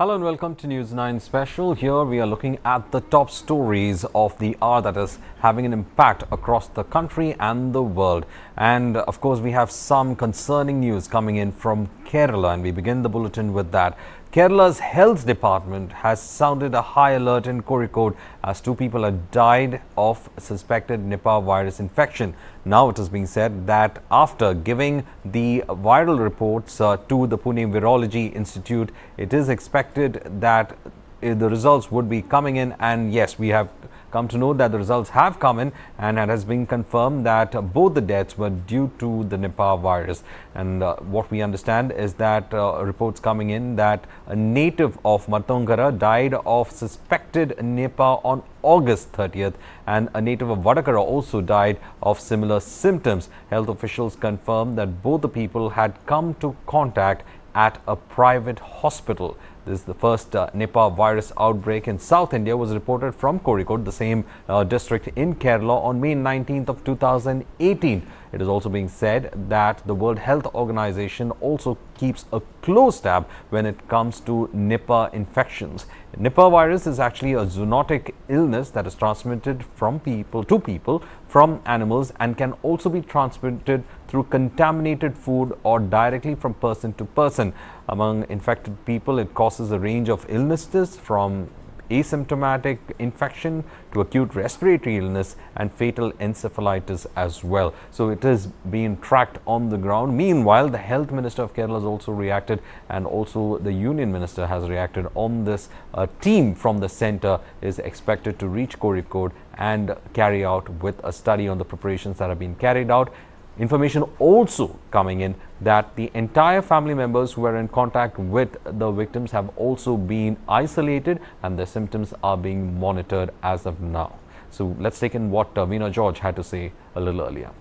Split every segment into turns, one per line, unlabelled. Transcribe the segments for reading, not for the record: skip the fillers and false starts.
Hello and welcome to News 9 Special. Here we are looking at the top stories of the hour that is having an impact across the country and the world. And of course, we have some concerning news coming in from Kerala, and we begin the bulletin with that. Kerala's health department has sounded a high alert in Kozhikode as two people have died of suspected Nipah virus infection. Now it is being said that after giving the viral reports to the Pune Virology Institute, it is expected that the results would be coming in, and yes, we have come to know that the results have come in, and it has been confirmed that both the deaths were due to the Nipah virus. And what we understand is that reports coming in that a native of Matongara died of suspected Nipah on August 30th, and a native of Vadakara also died of similar symptoms. Health officials confirmed that both the people had come to contact at a private hospital. This is the first Nipah virus outbreak in South India was reported from Kozhikode, the same district in Kerala, on May 19th of 2018. It is also being said that the World Health Organization also keeps a close tab when it comes to Nipah infections. Nipah virus is actually a zoonotic illness that is transmitted from people to people from animals, and can also be transmitted through contaminated food or directly from person to person. Among infected people, it causes a range of illnesses from asymptomatic infection to acute respiratory illness and fatal encephalitis as well. So it is being tracked on the ground. Meanwhile, the health minister of Kerala has also reacted, and also the union minister has reacted on this. A team from the centre is expected to reach Kozhikode and carry out with a study on the preparations that have been carried out. Information also coming in that the entire family members who were in contact with the victims have also been isolated, and their symptoms are being monitored as of now. So let's take in what Veena George had to say a little earlier.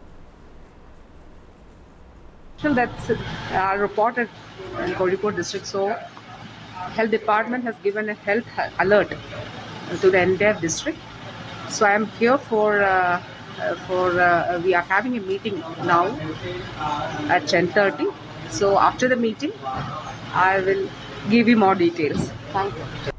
That's reported in Kozhikode district. So health department has given a health alert to the entire district. So I am here we are having a meeting now at 10:30. So after the meeting, I will give you more details. Thank you.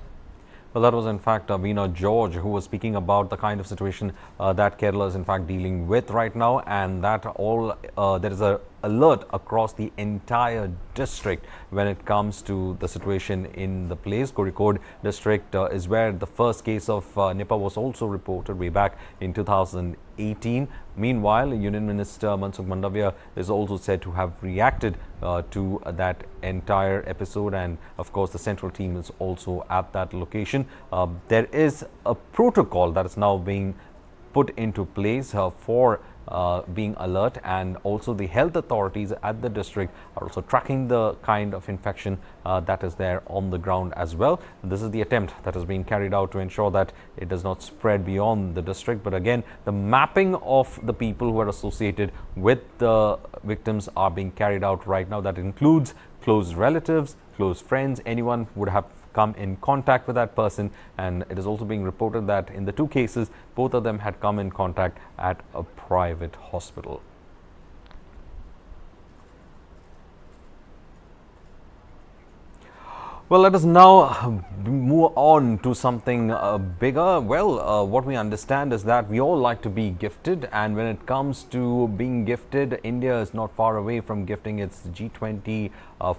Well, that was in fact Veena George, who was speaking about the kind of situation that Kerala is in fact dealing with right now, and that all there is a alert across the entire district when it comes to the situation in the place. Kozhikode district is where the first case of Nipah was also reported way back in 2018. Meanwhile, Union Minister Mansukh Mandavia is also said to have reacted to that entire episode, and of course the central team is also at that location. There is a protocol that is now being put into place for being alert, and also the health authorities at the district are also tracking the kind of infection that is there on the ground as well. This is the attempt that is being carried out to ensure that it does not spread beyond the district. But again, the mapping of the people who are associated with the victims are being carried out right now. That includes close relatives, close friends, anyone who would have come in contact with that person. And it is also being reported that in the two cases, both of them had come in contact at a private hospital. Well, let us now move on to something bigger. Well, what we understand is that we all like to be gifted, and when it comes to being gifted, India is not far away from gifting its G20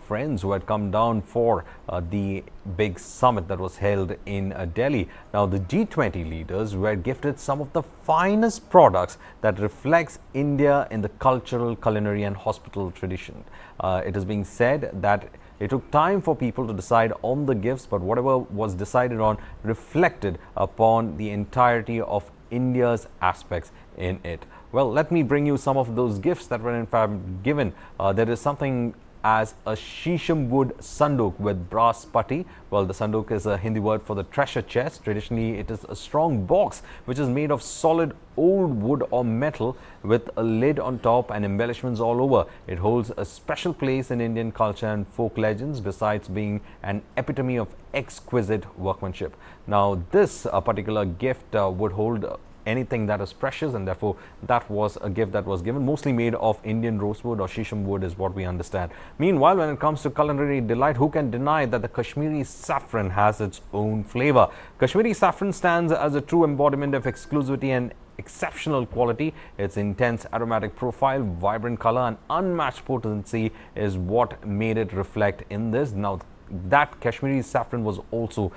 friends who had come down for the big summit that was held in Delhi. Now, the G20 leaders were gifted some of the finest products that reflects India in the cultural, culinary and hospital tradition. It is being said that it took time for people to decide on the gifts, but whatever was decided on reflected upon the entirety of India's aspects in it. Well, let me bring you some of those gifts that were in fact given. There is something as a shisham wood sanduk with brass putty. Well, the sanduk is a Hindi word for the treasure chest. Traditionally, it is a strong box which is made of solid old wood or metal with a lid on top and embellishments all over. It holds a special place in Indian culture and folk legends, besides being an epitome of exquisite workmanship. Now, this particular gift would hold anything that is precious, and therefore that was a gift that was given, mostly made of Indian rosewood or shisham wood is what we understand. Meanwhile, when it comes to culinary delight, who can deny that the Kashmiri saffron has its own flavor? Kashmiri saffron stands as a true embodiment of exclusivity and exceptional quality. Its intense aromatic profile, vibrant color and unmatched potency is what made it reflect in this. Now, that Kashmiri saffron was also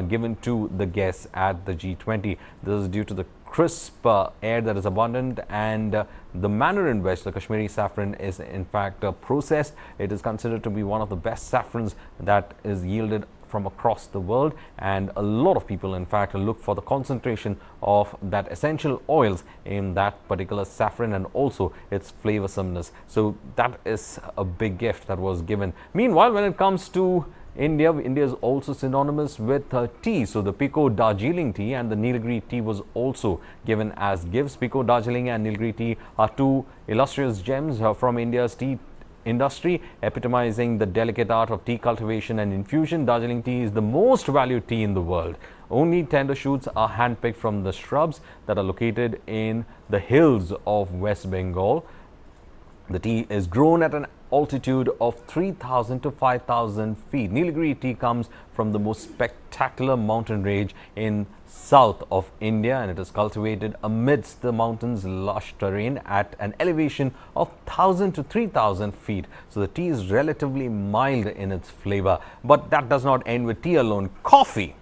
given to the guests at the G20. This is due to the crisp air that is abundant and the manner in which the Kashmiri saffron is in fact processed. It is considered to be one of the best saffrons that is yielded from across the world, and a lot of people in fact look for the concentration of that essential oils in that particular saffron and also its flavorsomeness. So that is a big gift that was given. Meanwhile, when it comes to India is also synonymous with tea. So the Pico Darjeeling tea and the Nilgiri tea was also given as gifts. Pico Darjeeling and Nilgiri tea are two illustrious gems from India's tea industry, epitomizing the delicate art of tea cultivation and infusion. Darjeeling tea is the most valued tea in the world. Only tender shoots are handpicked from the shrubs that are located in the hills of West Bengal. The tea is grown at an altitude of 3,000 to 5,000 feet. Nilgiri tea comes from the most spectacular mountain range in south of India, and it is cultivated amidst the mountain's lush terrain at an elevation of 1,000 to 3,000 feet. So the tea is relatively mild in its flavor. But that does not end with tea alone. Coffee.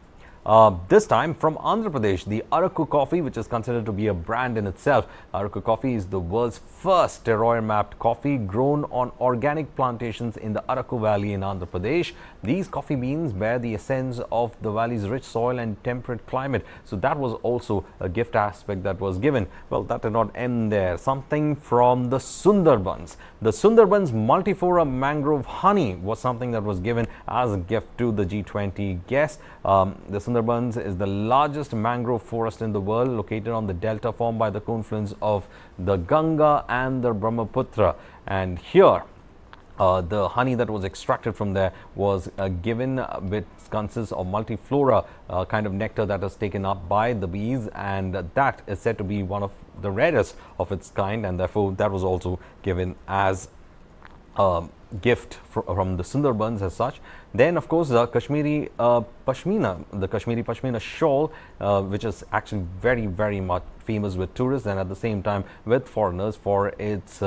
This time from Andhra Pradesh, the Araku coffee, which is considered to be a brand in itself. Araku coffee is the world's first terroir mapped coffee grown on organic plantations in the Araku Valley in Andhra Pradesh. These coffee beans bear the essence of the valley's rich soil and temperate climate. So that was also a gift aspect that was given. Well, that did not end there. Something from the Sundarbans. The Sundarbans multiflora mangrove honey was something that was given as a gift to the G20 guests. The Sundarbans is the largest mangrove forest in the world, located on the delta formed by the confluence of the Ganga and the Brahmaputra. And here, the honey that was extracted from there was given, which consists of multiflora kind of nectar that is taken up by the bees, and that is said to be one of the rarest of its kind, and therefore that was also given as gift from the Sundarbans as such. Then, of course, the Kashmiri Pashmina shawl, which is actually very, very much famous with tourists and at the same time with foreigners for its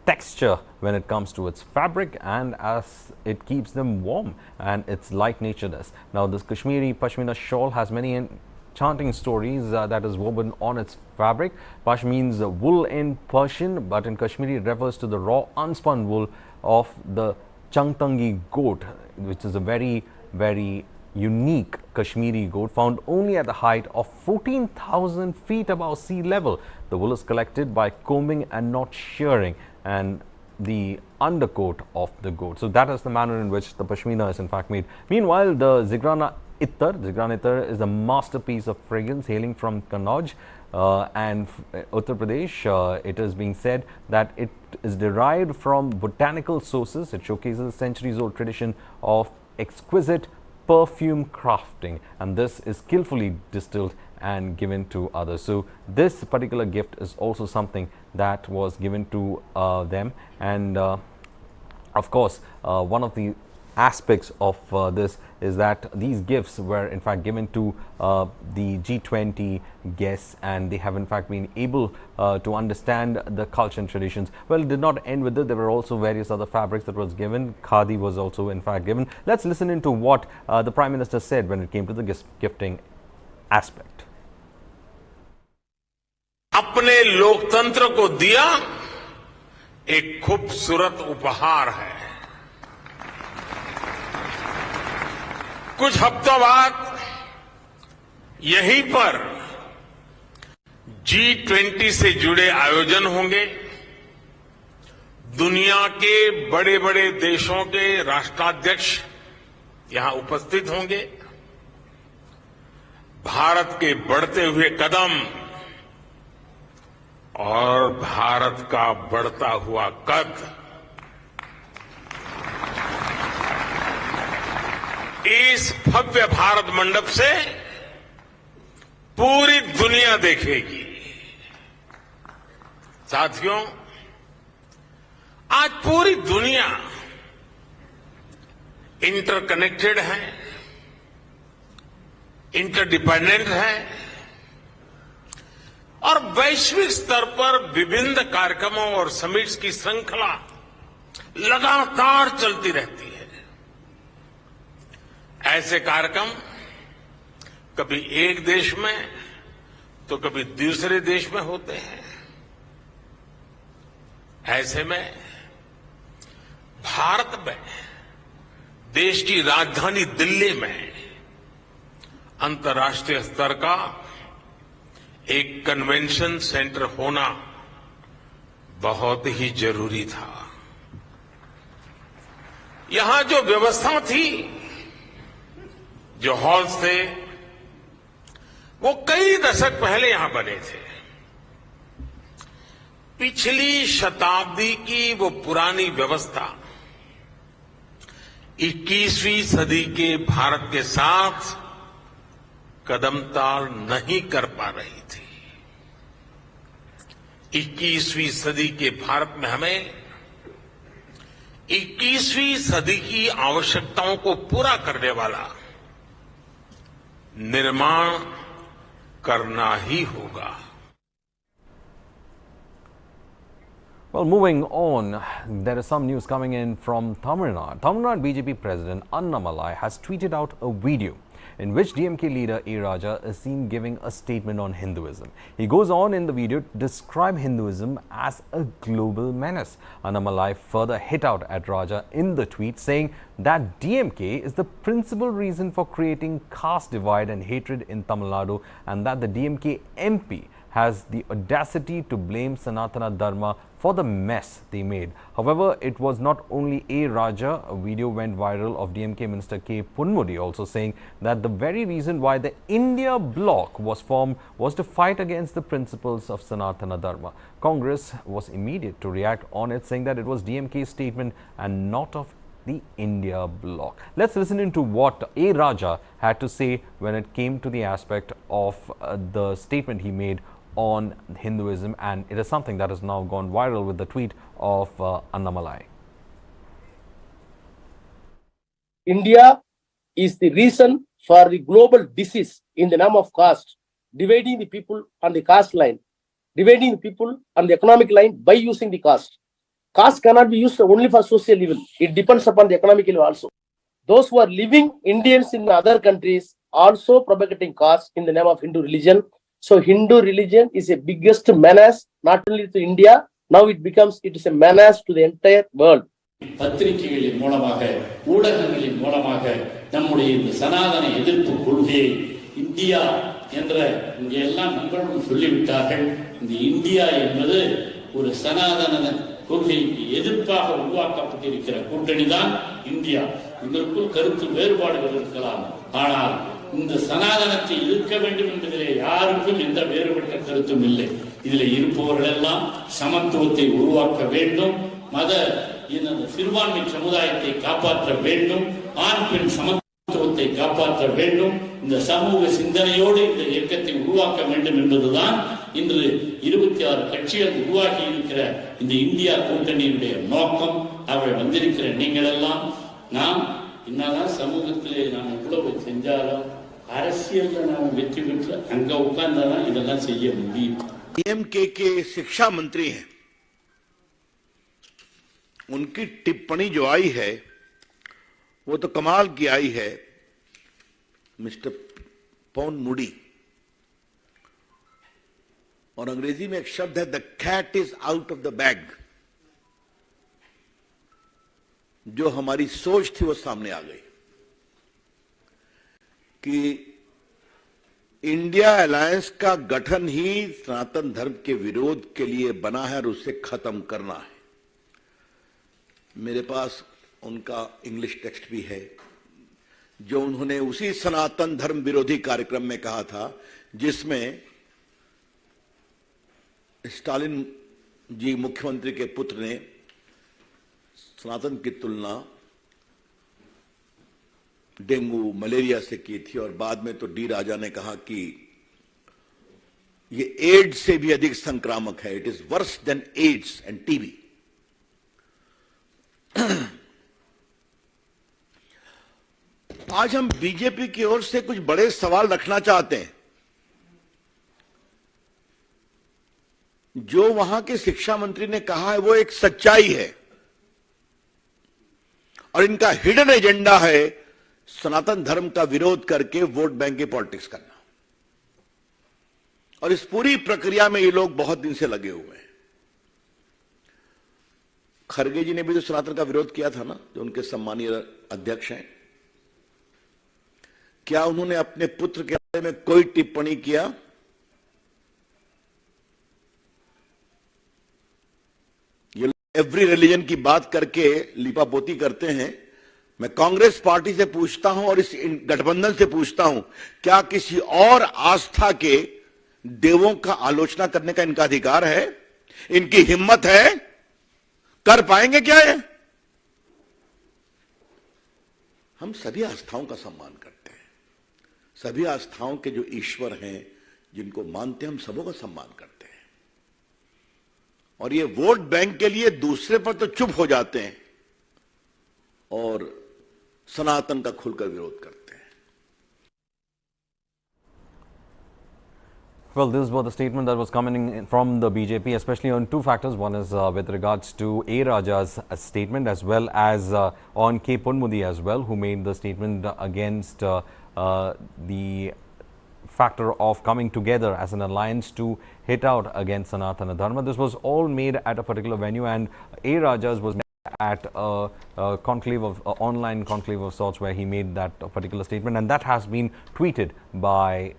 texture when it comes to its fabric and as it keeps them warm and its light naturedness. Now, this Kashmiri Pashmina shawl has many enchanting stories that is woven on its fabric. Pash means wool in Persian, but in Kashmiri it refers to the raw unspun wool of the Changtangi goat, which is a very, very unique Kashmiri goat found only at the height of 14,000 feet above sea level. The wool is collected by combing and not shearing and the undercoat of the goat. So that is the manner in which the Pashmina is in fact made. Meanwhile, the Zigrana Ittar is a masterpiece of fragrance hailing from Kannauj and Uttar Pradesh. It is being said that it is derived from botanical sources. It showcases a centuries-old tradition of exquisite perfume crafting, and this is skillfully distilled and given to others. So this particular gift is also something that was given to them, and of course one of the aspects of this is that these gifts were in fact given to the G20 guests, and they have in fact been able to understand the culture and traditions. Well, it did not end with it. There were also various other fabrics that was given. Khadi was also in fact given. Let's listen into what the Prime Minister said when it came to the gifting aspect.
अपने लोकतंत्र को दिया एक खूबसूरत उपहार है। कुछ हफ्तों बाद यहीं पर G20 से जुड़े आयोजन होंगे। दुनिया के बड़े बड़े देशों के राष्ट्राध्यक्ष यहां उपस्थित होंगे। भारत के बढ़ते हुए कदम और भारत का बढ़ता हुआ कद इस भव्य भारत मंडप से पूरी दुनिया दुनिया देखेगी। साथियों, आज पूरी दुनिया इंटरकनेक्टेड है, इंटरडिपेंडेंट है और वैश्विक स्तर पर विभिन्न कार्यक्रमों और समिट्स की श्रृंखला लगातार चलती रहती है। ऐसे कार्यक्रम कभी एक देश में तो कभी दूसरे देश में होते हैं। ऐसे में भारत में देश की राजधानी दिल्ली में अंतर्राष्ट्रीय स्तर का एक कन्वेंशन सेंटर होना बहुत ही जरूरी था। यहां जो व्यवस्था थी, जो हॉल्स थे, वो कई दशक पहले यहां बने थे। पिछली शताब्दी की वो पुरानी व्यवस्था 21वीं सदी के भारत के साथ कदमताल नहीं कर पा रही थी। 21वीं सदी के भारत में हमें 21वीं सदी की आवश्यकताओं को पूरा करने वाला निर्माण करना ही होगा।
Well, moving on, there is some news coming in from Tamil Nadu. Tamil Nadu BJP President Annamalai has tweeted out a video in which DMK leader A. Raja is seen giving a statement on Hinduism. He goes on in the video to describe Hinduism as a global menace. Annamalai further hit out at Raja in the tweet, saying that DMK is the principal reason for creating caste divide and hatred in Tamil Nadu, and that the DMK MP has the audacity to blame Sanatan Dharma for the mess they made. However, it was not only A. Raja. A video went viral of DMK Minister K. Ponmudi also saying that the very reason why the India bloc was formed was to fight against the principles of Sanatana Dharma. Congress was immediate to react on it, saying that it was DMK's statement and not of the India bloc. Let's listen into what A. Raja had to say when it came to the aspect of the statement he made on Hinduism, and it is something that has now gone viral with the tweet of Annamalai.
India is the reason for the global disease in the name of caste, dividing the people on the caste line, dividing the people on the economic line by using the caste. Caste cannot be used only for social evil. It depends upon the economic evil also. Those who are living Indians in other countries also propagating caste in the name of Hindu religion. So Hindu religion is a biggest menace not only to India, now it is a menace to the entire world.
பத்திரிகைகளின் மூலமாக ஊடகங்களின் மூலமாக நம்முடைய இந்த சனாதன எதிர்ப்பு கொள்கையை India என்ற இங்கே எல்லாம் நண்பர்களும் சொல்லிவிட்டார்கள். இந்த இந்தியா என்பது ஒரு சனாதன கொள்கைக்கு எதிர்ப்பாக உருவாக்கப்பட்டிருக்கிற கூட்டணி தான் இந்தியா. இதற்குள் கருத்து வேறுபாடுகள் இருக்கலாம், ஆனால் இந்த சனாதனத்தை எதிர்க்க வேண்டும் என்பதிலே யாருக்கும் எந்த வேறுபட்ட கருத்தும் இல்லை. இதில் இருப்பவர்கள் எல்லாம் சமத்துவத்தை உருவாக்க வேண்டும், மத சிறுபான்மை சமுதாயத்தை காப்பாற்ற வேண்டும், ஆண் பெண் சமத்துவத்தை காப்பாற்ற வேண்டும், இந்த சமூக சிந்தனையோடு இந்த இயக்கத்தை உருவாக்க வேண்டும் என்பதுதான் இன்று 26 கட்சிகள் உருவாகி இருக்கிற இந்த இந்தியா கூட்டணியினுடைய நோக்கம். அவர்கள் வந்திருக்கிற நீங்கள் எல்லாம் நாம் என்னதான் சமூகத்திலே நாம் எவ்வளவு செஞ்சாலும் அரசியல்ல நாம் வெற்றி பெற்று அங்க உட்கார்ந்தாதான் இதெல்லாம் செய்ய முடியும்.
डीएमके के शिक्षा मंत्री हैं, उनकी टिप्पणी जो आई है वो तो कमाल की आई है। मिस्टर पोनमुडी, और अंग्रेजी में एक शब्द है the cat is out of the bag. जो हमारी सोच थी वो सामने आ गई कि इंडिया अलायंस का गठन ही सनातन धर्म के विरोध के लिए बना है और उसे खत्म करना है। मेरे पास उनका इंग्लिश टेक्स्ट भी है जो उन्होंने उसी सनातन धर्म विरोधी कार्यक्रम में कहा था जिसमें स्टालिन जी मुख्यमंत्री के पुत्र ने सनातन की तुलना डेंगू मलेरिया से की थी, और बाद में तो डी राजा ने कहा कि ये एड्स से भी अधिक संक्रामक है. It is worse than AIDS and TB. आज हम बीजेपी की ओर से कुछ बड़े सवाल रखना चाहते हैं. जो वहां के शिक्षा मंत्री ने कहा है वो एक सच्चाई है, और इनका हिडन एजेंडा है सनातन धर्म का विरोध करके वोट बैंक की पॉलिटिक्स करना. और इस पूरी प्रक्रिया में ये लोग बहुत दिन से लगे हुए हैं. खरगे जी ने भी तो सनातन का विरोध किया था ना, जो उनके सम्मानीय अध्यक्ष हैं. क्या उन्होंने अपने पुत्र के बारे में कोई टिप्पणी किया? ये एवरी रिलीजन की बात करके लिपापोती करते हैं. मैं कांग्रेस पार्टी से पूछता हूं और इस गठबंधन से पूछता हूं, क्या किसी और आस्था के देवों का आलोचना करने का इनका अधिकार है? इनकी हिम्मत है? कर पाएंगे क्या ये? हम सभी आस्थाओं का सम्मान करते हैं. सभी आस्थाओं के जो ईश्वर हैं, जिनको मानते हैं, हम सबों का सम्मान करते हैं. और ये वोट बैंक के लिए दूसरे पर तो चुप हो जाते हैं और सनातन का खुलकर विरोध करते हैं.
Well, this was the statement that was coming in from the BJP, especially on two factors. One is with regards to A. Raja's statement, as well as on K. Ponmudi as well, who made the statement against the factor of coming together as an alliance to hit out against Sanatan Dharma. This was all made at a particular venue, and A. Raja's was at a conclave of online conclave of sorts, where he made that particular statement, and that has been tweeted by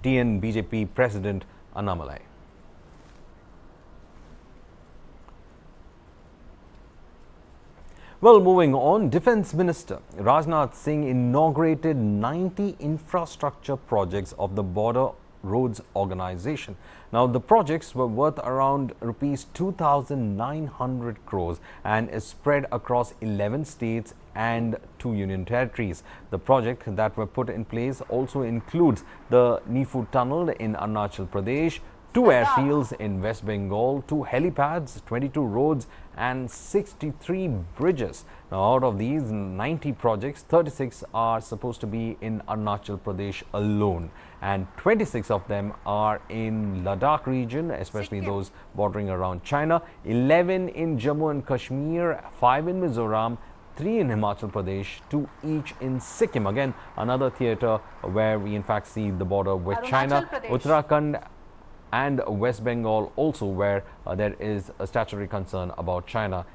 TN BJP President Annamalai. Well, moving on, Defence Minister Rajnath Singh inaugurated 90 infrastructure projects of the Border Roads Organisation. Now, the projects were worth around rupees 2,900 crores and is spread across 11 states and 2 union territories. The project that were put in place also includes the Nifu Tunnel in Arunachal Pradesh, 2 airfields in West Bengal, 2 helipads, 22 roads and 63 bridges. Now, out of these 90 projects, 36 are supposed to be in Arunachal Pradesh alone, and 26 of them are in Ladakh region, especially those bordering around China, 11 in Jammu and Kashmir, 5 in Mizoram, 3 in Himachal Pradesh, 2 each in Sikkim. Again, another theatre where we in fact see the border with China, Uttarakhand and West Bengal also, where there is a statutory concern about China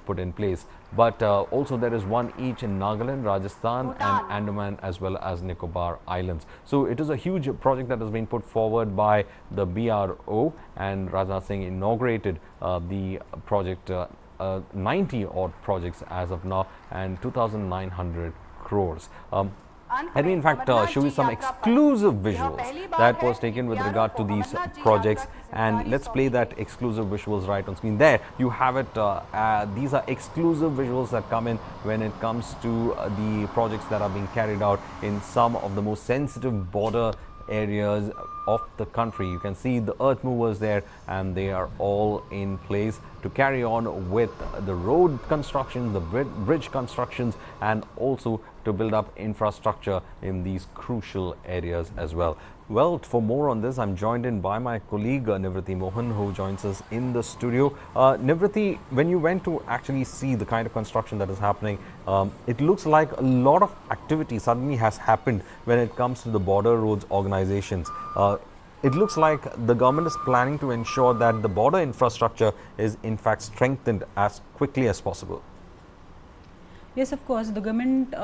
put in place. But also there is 1 each in Nagaland, Rajasthan and Andaman, as well as Nicobar Islands. So it is a huge project that has been put forward by the BRO, and Rajnath Singh inaugurated the project, 90 odd projects as of now, and 2,900 crores. Let me in fact show you some exclusive visuals that was taken with regard to these projects, and let's play that exclusive visuals right on screen. There you have it. These are exclusive visuals that come in when it comes to the projects that are being carried out in some of the most sensitive border areas of the country. You can see the earth movers there, and they are all in place to carry on with the road construction, the bridge constructions, and also to build up infrastructure in these crucial areas as well. Well, for more on this, I'm joined in by my colleague Nivriti Mohan, who joins us in the studio. Nivriti, when you went to actually see the kind of construction that is happening, it looks like a lot of activity suddenly has happened when it comes to the border roads organizations. It looks like the government is planning to ensure that the border infrastructure is in fact strengthened as quickly as possible.
Yes, of course, the government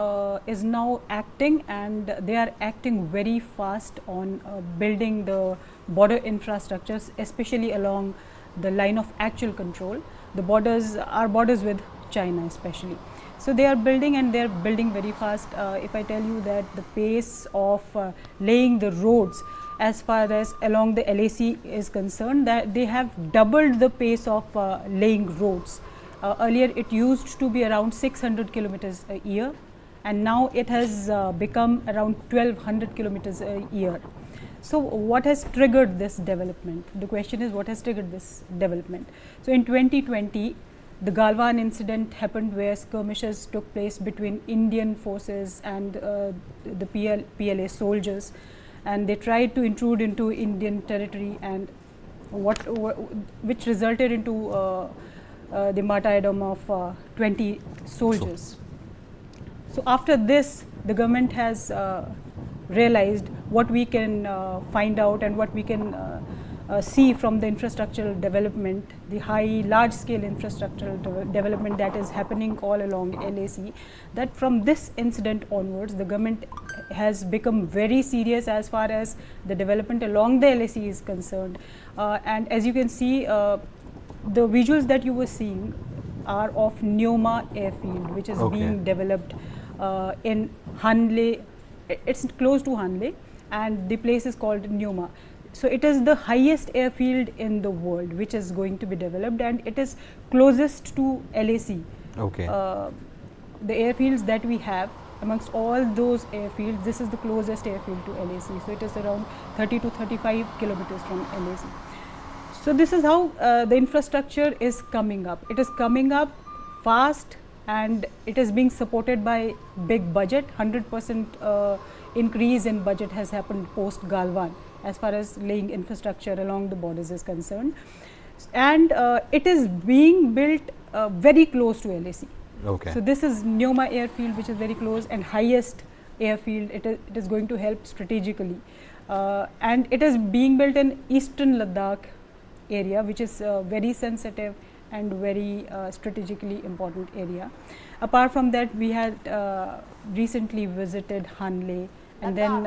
is now acting, and they are acting very fast on building the border infrastructures, especially along the line of actual control. The borders are borders with China especially. So they are building, and they are building very fast. If I tell you that the pace of laying the roads as far as along the LAC is concerned, that they have doubled the pace of laying roads. Earlier it used to be around 600 kilometers a year, and now it has become around 1200 kilometers a year. So what has triggered this development? The question is, what has triggered this development? So in 2020, the Galwan incident happened where skirmishes took place between Indian forces and the PLA soldiers, and they tried to intrude into Indian territory, and which resulted into the martyrdom of 20 soldiers. So after this, the government has realized what we can find out and what we can see from the infrastructural development, the large scale infrastructural development that is happening all along LAC, that from this incident onwards, the government has become very serious as far as the development along the LAC is concerned. And as you can see, the visuals that you were seeing are of Neoma airfield, which is being developed in Hanle. It's close to Hanle, and the place is called Neoma. So it is the highest airfield in the world which is going to be developed, and it is closest to LAC. The airfields that we have, amongst all those airfields, this is the closest airfield to LAC. So it is around 30 to 35 kilometers from LAC. So this is how the infrastructure is coming up. It is coming up fast, and it is being supported by big budget. 100% increase in budget has happened post Galwan as far as laying infrastructure along the borders is concerned, and it is being built very close to LAC. So this is Neoma airfield, which is very close and highest airfield. It is going to help strategically, and it is being built in eastern Ladakh area, which is very sensitive and very strategically important area. Apart from that, we had recently visited Hanle, and then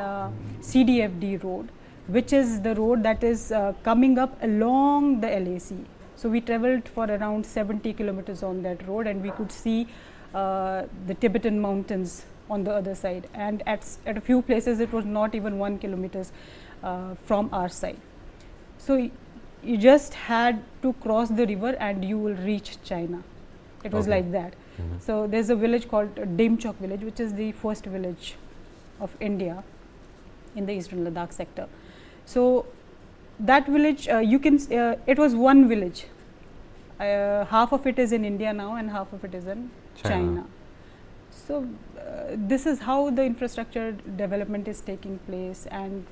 CDFD road, which is the road that is coming up along the LAC. So we traveled for around 70 kilometers on that road, and we could see the Tibetan mountains on the other side, and at a few places it was not even 1 kilometer from our side. So you just had to cross the river and you will reach China. It was like that. So there's a village called Demchok village, which is the first village of India in the eastern Ladakh sector. So that village, you can it was one village. Half of it is in India now and half of it is in China. So this is how the infrastructure development is taking place, and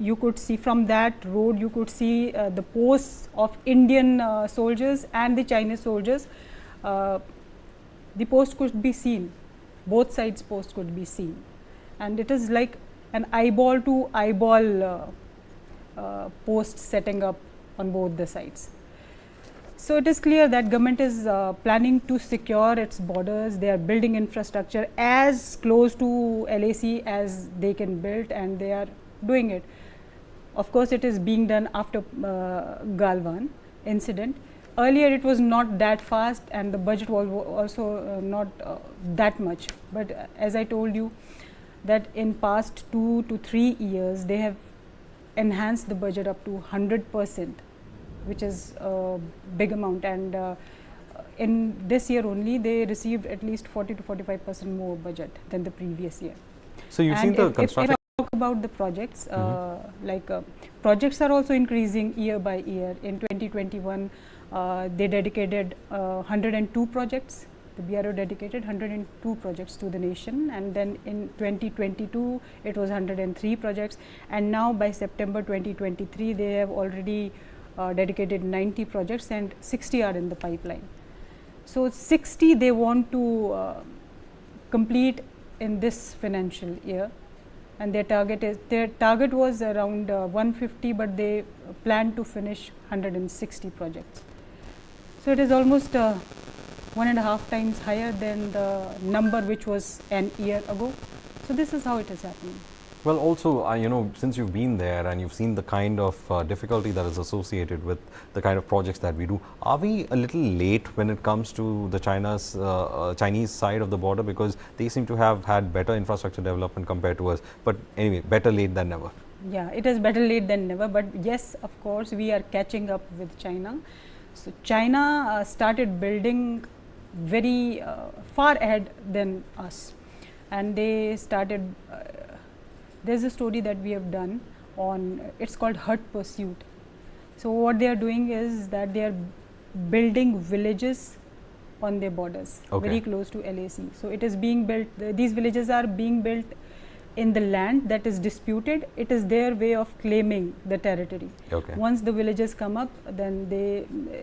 you could see from that road, you could see the posts of Indian soldiers and the Chinese soldiers. The post could be seen, both sides posts could be seen, and it is like an eyeball to eyeball post setting up on both the sides. So it is clear that government is planning to secure its borders. They are building infrastructure as close to LAC as they can build, and they are doing it. Of course, it is being done after Galwan incident. Earlier it was not that fast, and the budget was also not that much. But as I told you, that in past 2 to 3 years, they have enhanced the budget up to 100%, which is a big amount. And in this year only, they received at least 40 to 45% more budget than the previous year.
So you've seen the construction.
If I talk about the projects, projects are also increasing year by year. In 2021, they dedicated 102 projects. The BRO dedicated 102 projects to the nation, and then in 2022 it was 103 projects, and now by September 2023 they have already dedicated 90 projects, and 60 are in the pipeline. So 60 they want to complete in this financial year, and their target was around 150, but they plan to finish 160 projects. So it is almost 1.5 times higher than the number which was an year ago. So this is how it is happening.
Well, also, you know, since you've been there and you've seen the kind of difficulty that is associated with the kind of projects that we do, are we a little late when it comes to the Chinese side of the border, because they seem to have had better infrastructure development compared to us? But anyway, better late than never. Yeah, it is better late than never. But yes, of course, we are catching up with China. So China started building very far ahead than us, and they started there's a story that we have done
on, it's called hut pursuit. So what they are doing is that they are building villages on their borders, very close to LAC. So it is being built, these villages are being built in the land that is disputed. It is their way of claiming the territory. Once the villages come up, then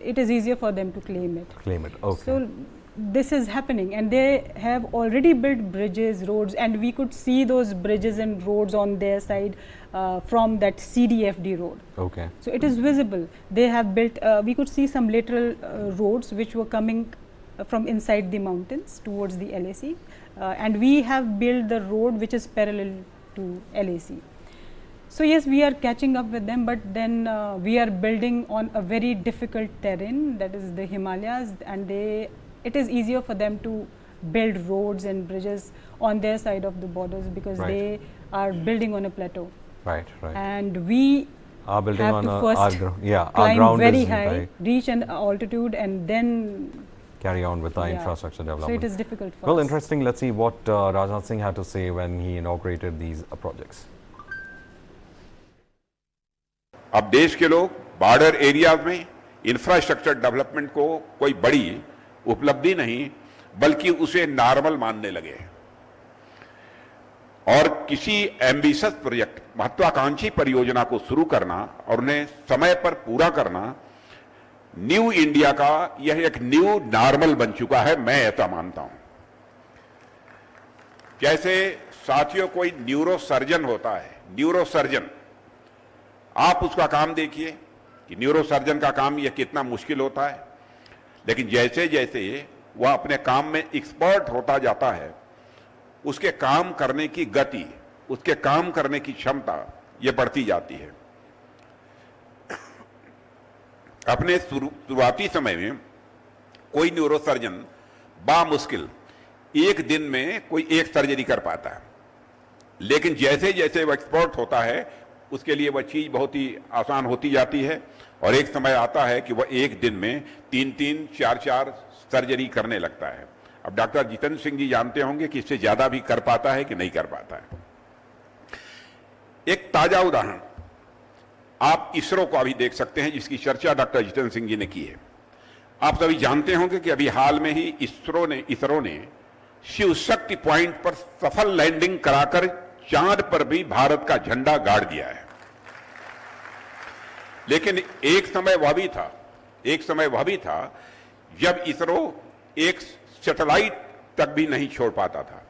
it is easier for them to claim it. So this is happening, and they have already built bridges, roads, and we could see those bridges and roads on their side from that CDFD road. So it is visible. They have built, we could see some lateral roads which were coming from inside the mountains towards the LAC, and we have built the road which is parallel to LAC. So yes, we are catching up with them, but then we are building on a very difficult terrain, that is the Himalayas, and it is easier for them to build roads and bridges on their side of the borders because they are building on a plateau. And we
are building
have
on
to first climb very high, reach an altitude, and then
carry on with our infrastructure development.
So it is difficult for us.
Well, interesting. Let's see what Rajnath Singh had to say when he inaugurated these projects.
अब देश के लोग border areas में infrastructure development को कोई बड़ी उपलब्धि नहीं बल्कि उसे नॉर्मल मानने लगे और किसी एम्बिशियस प्रोजेक्ट, महत्वाकांक्षी परियोजना को शुरू करना और उन्हें समय पर पूरा करना न्यू इंडिया का यह एक न्यू नॉर्मल बन चुका है, मैं ऐसा मानता हूं। जैसे साथियों कोई न्यूरो सर्जन होता है, न्यूरो सर्जन, आप उसका काम देखिए कि न्यूरो सर्जन का काम यह कितना मुश्किल होता है, लेकिन जैसे जैसे वह अपने काम में एक्सपर्ट होता जाता है, उसके काम करने की गति, उसके काम करने की क्षमता यह बढ़ती जाती है। अपने शुरुआती समय में कोई न्यूरो सर्जन बामुश्किल एक दिन में कोई एक सर्जरी कर पाता है, लेकिन जैसे जैसे वह एक्सपर्ट होता है उसके लिए वह चीज बहुत ही आसान होती जाती है और एक समय आता है कि वह एक दिन में 3-3, 4-4 सर्जरी करने लगता है। अब डॉक्टर जितेंद्र सिंह जी जानते होंगे कि इससे ज्यादा भी कर पाता है कि नहीं कर पाता है। एक ताजा उदाहरण आप इसरो को अभी देख सकते हैं जिसकी चर्चा डॉक्टर जितेंद्र सिंह जी ने की है। आप सभी जानते होंगे कि अभी हाल में ही इसरो ने शिव शक्ति पॉइंट पर सफल लैंडिंग कराकर चांद पर भी भारत का झंडा गाड़ दिया है। लेकिन एक समय वह भी था जब इसरो एक सैटेलाइट तक भी नहीं छोड़ पाता था।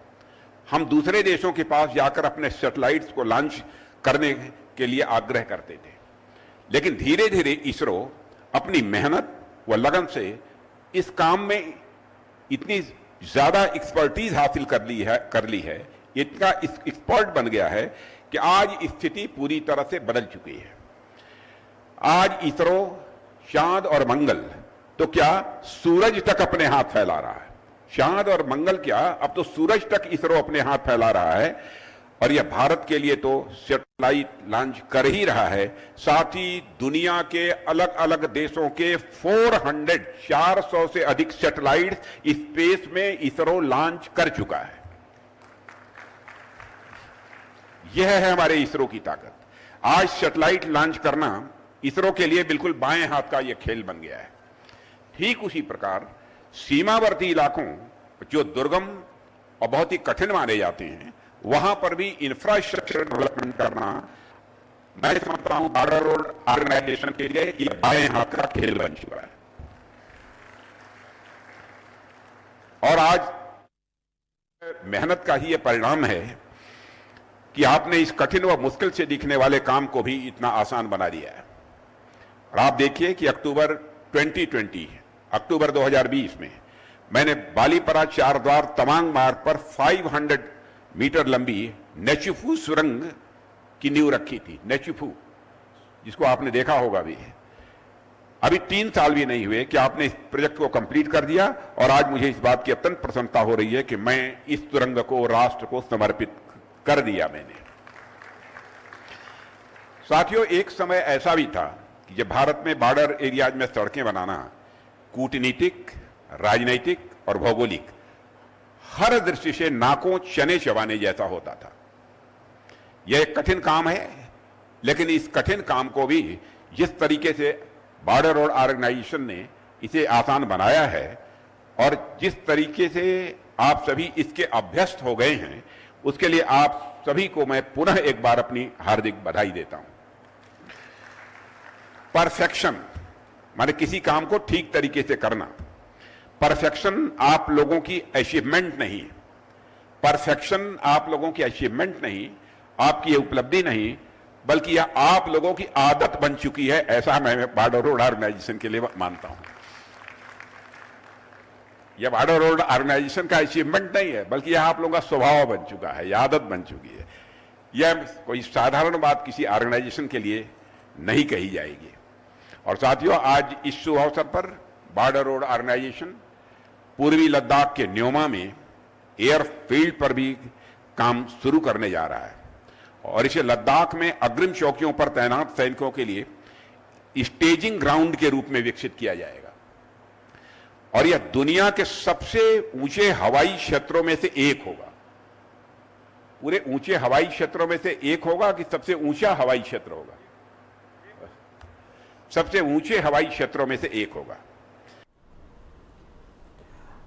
हम दूसरे देशों के पास जाकर अपने सैटेलाइट्स को लॉन्च करने के लिए आग्रह करते थे, लेकिन धीरे धीरे इसरो अपनी मेहनत व लगन से इस काम में इतनी ज्यादा एक्सपर्टीज हासिल कर ली है, इतना एक्सपर्ट बन गया है कि आज स्थिति पूरी तरह से बदल चुकी है। आज इसरो चांद और मंगल तो क्या सूरज तक अपने हाथ फैला रहा है। चांद और मंगल क्या, अब तो सूरज तक इसरो अपने हाथ फैला रहा है और यह भारत के लिए तो सैटेलाइट लॉन्च कर ही रहा है, साथ ही दुनिया के अलग अलग देशों के 400 से अधिक सैटेलाइट स्पेस में इसरो लॉन्च कर चुका है। यह है हमारे इसरो की ताकत। आज सैटेलाइट लॉन्च करना इसरो के लिए बिल्कुल बाएं हाथ का यह खेल बन गया है। ठीक उसी प्रकार सीमावर्ती इलाकों जो दुर्गम और बहुत ही कठिन माने जाते हैं, वहां पर भी इंफ्रास्ट्रक्चर डेवलपमेंट करना, मैं समझता हूं बॉर्डर रोड ऑर्गेनाइजेशन के लिए यह बाएं हाथ का खेल बन चुका है। और आज मेहनत का ही यह परिणाम है कि आपने इस कठिन व मुश्किल से दिखने वाले काम को भी इतना आसान बना दिया है। और आप देखिए कि अक्टूबर 2020 में मैंने बालीपरा चारद्वार तवांग मार्ग पर 500 मीटर लंबी नेचुफू सुरंग की नींव रखी थी। नेचुफू, जिसको आपने देखा होगा भी। अभी 3 साल भी नहीं हुए कि आपने इस प्रोजेक्ट को कंप्लीट कर दिया और आज मुझे इस बात की अत्यंत प्रसन्नता हो रही है कि मैं इस सुरंग को राष्ट्र को समर्पित कर दिया मैंने। साथियों, एक समय ऐसा भी था कि जब भारत में बॉर्डर एरियाज में सड़कें बनाना कूटनीतिक, राजनीतिक और भौगोलिक हर दृष्टि से नाकों चने चबाने जैसा होता था। यह एक कठिन काम है लेकिन इस कठिन काम को भी जिस तरीके से बॉर्डर रोड ऑर्गेनाइजेशन ने इसे आसान बनाया है और जिस तरीके से आप सभी इसके अभ्यस्त हो गए हैं, उसके लिए आप सभी को मैं पुनः एक बार अपनी हार्दिक बधाई देता हूं। परफेक्शन माने किसी काम को ठीक तरीके से करना। परफेक्शन आप लोगों की अचीवमेंट नहीं, परफेक्शन आप लोगों की अचीवमेंट नहीं, आपकी उपलब्धि नहीं, बल्कि यह आप लोगों की आदत बन चुकी है, ऐसा मैं बॉर्डर रोड ऑर्गेनाइजेशन के लिए मानता हूं। यह बॉर्डर रोड ऑर्गेनाइजेशन का अचीवमेंट नहीं है, बल्कि यह आप लोगों का स्वभाव बन चुका है, यह आदत बन चुकी है। यह कोई साधारण बात किसी ऑर्गेनाइजेशन के लिए नहीं कही जाएगी। और साथियों, आज इस शुभ अवसर पर बॉर्डर रोड ऑर्गेनाइजेशन पूर्वी लद्दाख के न्योमा में एयरफील्ड पर भी काम शुरू करने जा रहा है और इसे लद्दाख में अग्रिम चौकियों पर तैनात सैनिकों के लिए स्टेजिंग ग्राउंड के रूप में विकसित किया जाएगा। और यह दुनिया के सबसे ऊंचे हवाई क्षेत्रों में से एक होगा। पूरे ऊंचे हवाई क्षेत्रों में से एक होगा कि सबसे ऊंचा हवाई क्षेत्र होगा? सबसे ऊंचे हवाई क्षेत्रों में से एक होगा।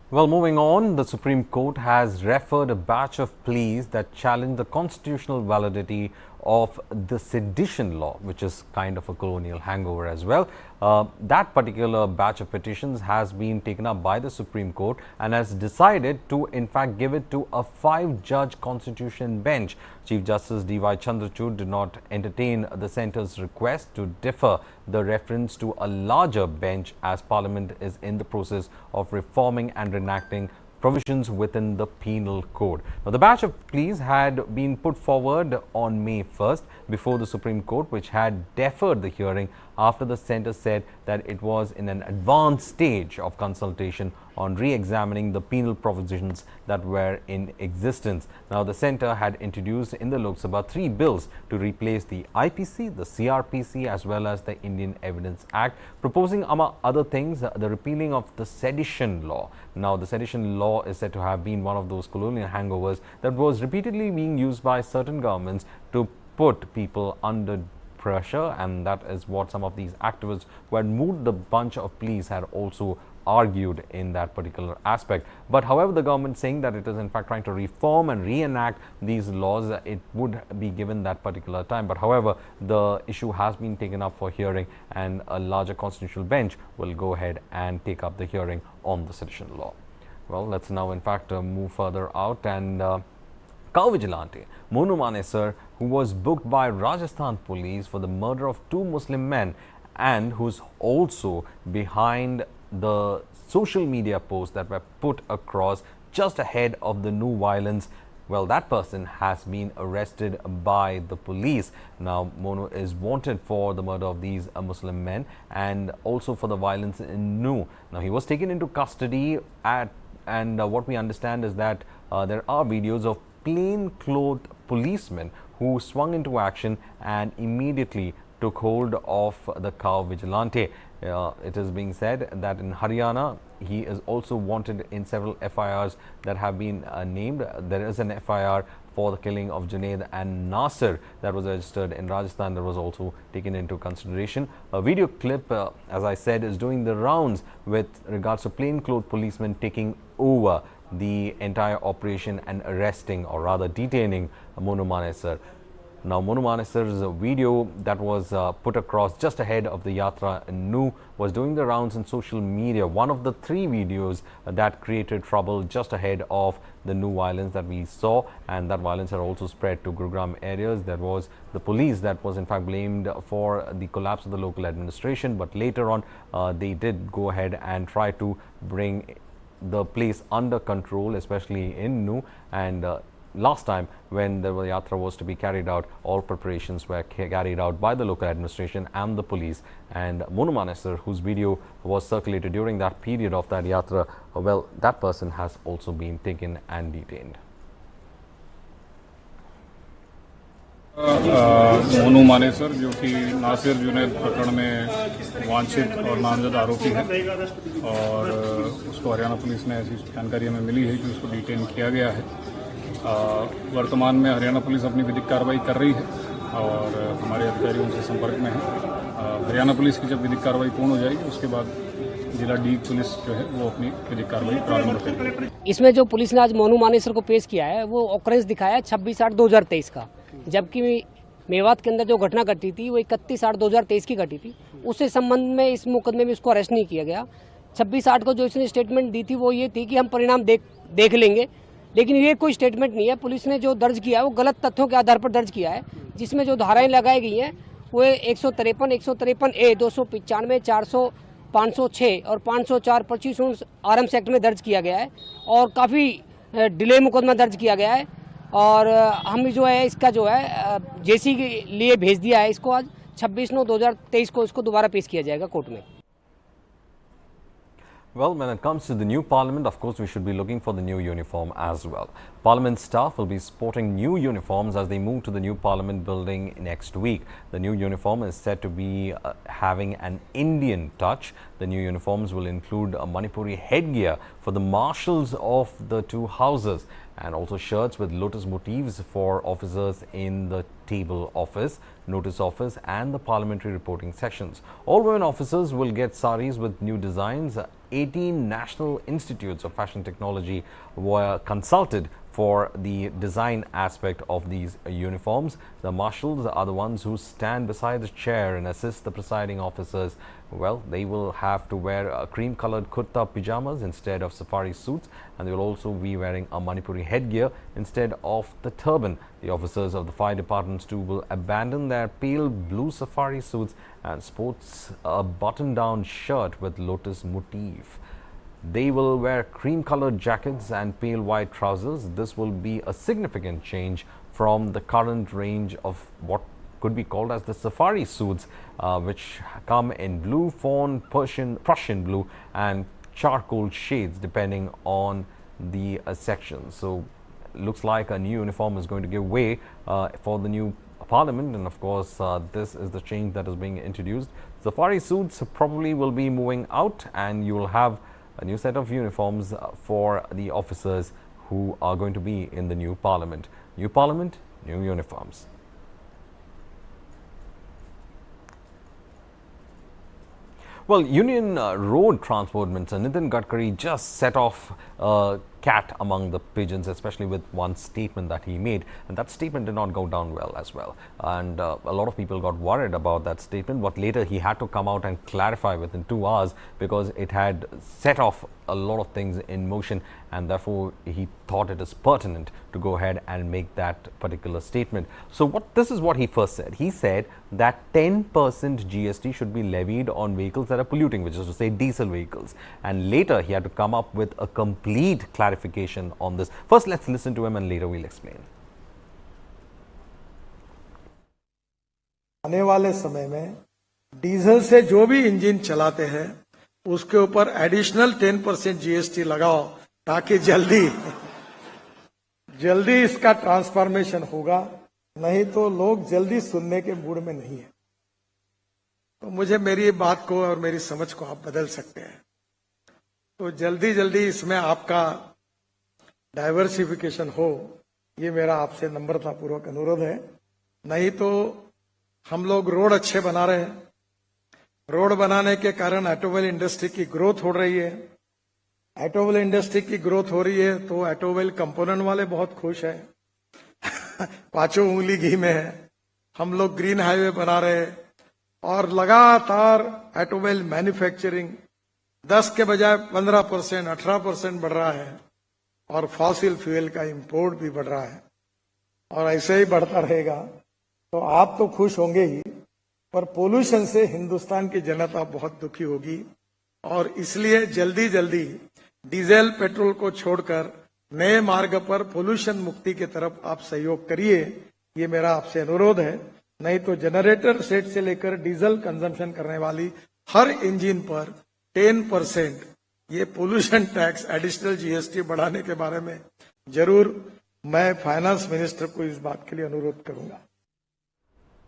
Well, moving on, the Supreme Court has referred a batch of pleas that challenge the constitutional validity of the Sedition law, which is kind of a colonial hangover as well. That particular batch of petitions has been taken up by the Supreme Court and has decided to in fact give it to a 5-judge constitution bench. Chief Justice D.Y. Chandrachud did not entertain the centre's request to defer the reference to a larger bench as Parliament is in the process of reforming and reenacting provisions within the penal code. Now, the batch of pleas had been put forward on May 1st before the Supreme Court, which had deferred the hearing after the centre said that it was in an advanced stage of consultation on re-examining the penal provisions that were in existence. Now, the centre had introduced in the Lok Sabha 3 bills to replace the IPC, the CRPC as well as the Indian Evidence Act, proposing among other things the repealing of the Sedition law. Now, the Sedition law is said to have been one of those colonial hangovers that was repeatedly being used by certain governments to put people under pressure, and that is what some of these activists who had moved the bunch of pleas had also argued in that particular aspect. But however, the government saying that it is in fact trying to reform and reenact these laws, it would be given that particular time. But however, the issue has been taken up for hearing and a larger constitutional bench will go ahead and take up the hearing on the Sedition law. Well, let's now in fact move further out and cow vigilante Monu Manesar, who was booked by Rajasthan police for the murder of 2 Muslim men and who's also behind the social media posts that were put across just ahead of the new violence. Well, that person has been arrested by the police. Now, Monu is wanted for the murder of these Muslim men and also for the violence in Nu. Now, he was taken into custody and what we understand is that there are videos of plain-clothed policemen who swung into action and immediately took hold of the cow vigilante. It is being said that in Haryana, he is also wanted in several FIRs that have been named. There is an FIR for the killing of Junaid and Nasir that was registered in Rajasthan that was also taken into consideration. A video clip, as I said, is doing the rounds with regards to plainclothes policemen taking over the entire operation and arresting or rather detaining Monu Manesar. Now, Monu Manesar's video that was put across just ahead of the Yatra in Nu was doing the rounds in social media. One of the 3 videos that created trouble just ahead of the Nu violence that we saw, and that violence had also spread to Gurugram areas. There was the police that was in fact blamed for the collapse of the local administration, but later on they did go ahead and try to bring the place under control, especially in Nu. And last time when the Yatra was to be carried out, all preparations were carried out by the local administration and the police. And Monu Manesar, whose video was circulated during that period of that Yatra, well, that person has also been taken and detained.
Monu Manesar जो कि नासिर जुनैद प्रकरण में वांछित और नामजद आरोपी है और उसको हरियाणा पुलिस ने ऐसी जानकारी हमें मिली है कि उसको डिटेन किया गया है। वर्तमान में हरियाणा पुलिस अपनी विधिक कार्रवाई कर रही है। और हमारे अधिकारी उनसे संपर्क में हैं। हरियाणा पुलिस की जब विधिक कार्रवाई पूर्ण हो जाएगी उसके बाद जिला डी पुलिस जो है वो अपनी विधिक कार्रवाई प्रारंभ करेगी।
इसमें जो पुलिस ने आज मोनू मानेसर को पेश किया है वो ऑकरेंस दिखाया है 26/8/2023 का, जबकि मेवात के अंदर जो घटना घटी थी वो 31/8/2023 की घटी थी। उससे संबंध में इस मुकदमे में इसको अरेस्ट नहीं किया गया। 26/8 को जो इसने स्टेटमेंट दी थी वो ये थी कि हम परिणाम देख लेंगे, लेकिन ये कोई स्टेटमेंट नहीं है। पुलिस ने जो दर्ज किया है वो गलत तथ्यों के आधार पर दर्ज किया है, जिसमें जो धाराएं लगाई गई हैं वो 153 295 400 506 और 504 25 आर्म्स एक्ट में दर्ज किया गया है और काफ़ी डिले मुकदमा दर्ज किया गया है। और हम जो है इसका जो है जेसी के लिए भेज दिया है। इसको आज 26/9/2023 को इसको दोबारा पेश किया जाएगा कोर्ट में।
Well, when it comes to the new parliament, of course, we should be looking for the new uniform as well. Parliament staff will be sporting new uniforms as they move to the new parliament building next week. The new uniform is said to be having an Indian touch. The new uniforms will include a Manipuri headgear for the marshals of the two houses and also shirts with lotus motifs for officers in the table office, notice office and the parliamentary reporting sections. All women officers will get saris with new designs. 18 national institutes of fashion technology were consulted for the design aspect of these uniforms. The marshals are the ones who stand beside the chair and assist the presiding officers. Well, they will have to wear cream colored kurta pyjamas instead of safari suits, and they will also be wearing a Manipuri headgear instead of the turban. The officers of the fire departments too will abandon their pale blue safari suits and sports a button-down shirt with lotus motif. They will wear cream-colored jackets and pale white trousers. This will be a significant change from the current range of what could be called as the safari suits, which come in blue, fawn, Prussian blue and charcoal shades depending on the section. So, looks like a new uniform is going to give way for the new parliament, and of course this is the change that is being introduced. Safari suits probably will be moving out, and you will have a new set of uniforms for the officers who are going to be in the new parliament. New parliament, new uniforms. Well, Union Road Transport Minister Nitin Gadkari just set off a cat among the pigeons, especially with one statement that he made, and that statement did not go down well as well, and a lot of people got worried about that statement, but later he had to come out and clarify within 2 hours because it had set off a lot of things in motion, and therefore he thought it is pertinent to go ahead and make that particular statement. So this is what he first said. He said that 10% GST should be levied on vehicles that are polluting, which is to say diesel vehicles, and later he had to come up with a complete clarification on this. First, let's listen to him and later we'll explain.
आने वाले समय में diesel से जो भी engine चलाते हैं उसके ऊपर एडिशनल 10% जीएसटी लगाओ, ताकि जल्दी इसका ट्रांसफॉर्मेशन होगा, नहीं तो लोग जल्दी सुनने के मूड में नहीं है। तो मुझे मेरी बात को और मेरी समझ को आप बदल सकते हैं, तो जल्दी इसमें आपका डाइवर्सिफिकेशन हो, ये मेरा आपसे नम्रतापूर्वक अनुरोध है। नहीं तो हम लोग रोड अच्छे बना रहे हैं, रोड बनाने के कारण ऑटोमोबाइल इंडस्ट्री की ग्रोथ हो रही है। ऑटोमोबाइल इंडस्ट्री की ग्रोथ हो रही है तो ऑटोमोबाइल कंपोनेंट वाले बहुत खुश हैं। पांचों उंगली घी में है। हम लोग ग्रीन हाईवे बना रहे हैं और लगातार ऑटोमोबाइल मैन्युफैक्चरिंग 10 के बजाय 15%, 18% बढ़ रहा है, और फॉसिल फ्यूल का इंपोर्ट भी बढ़ रहा है, और ऐसे ही बढ़ता रहेगा। तो आप तो खुश होंगे ही, पर पोल्यूशन से हिंदुस्तान की जनता बहुत दुखी होगी, और इसलिए जल्दी डीजल पेट्रोल को छोड़कर नए मार्ग पर पोल्यूशन मुक्ति की तरफ आप सहयोग करिए, ये मेरा आपसे अनुरोध है। नहीं तो जनरेटर सेट से लेकर डीजल कंजम्पशन करने वाली हर इंजन पर 10% ये पोल्यूशन टैक्स एडिशनल जीएसटी बढ़ाने के बारे में जरूर मैं फाइनेंस मिनिस्टर को इस बात के लिए अनुरोध करूंगा।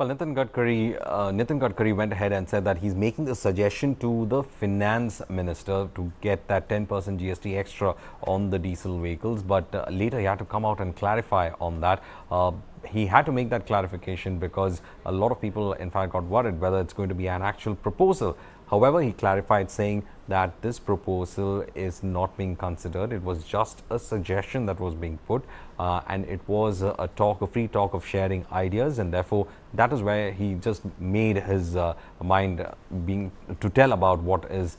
Well, Nitin Gadkari went ahead and said that he's making the suggestion to the finance minister to get that 10% GST extra on the diesel vehicles, but later he had to come out and clarify on that. he had to make that clarification because a lot of people in fact got worried whether it's going to be an actual proposal. However, he clarified saying that this proposal is not being considered. It was just a suggestion that was being put, and it was a free talk of sharing ideas, and therefore that is where he just made his mind being to tell about what is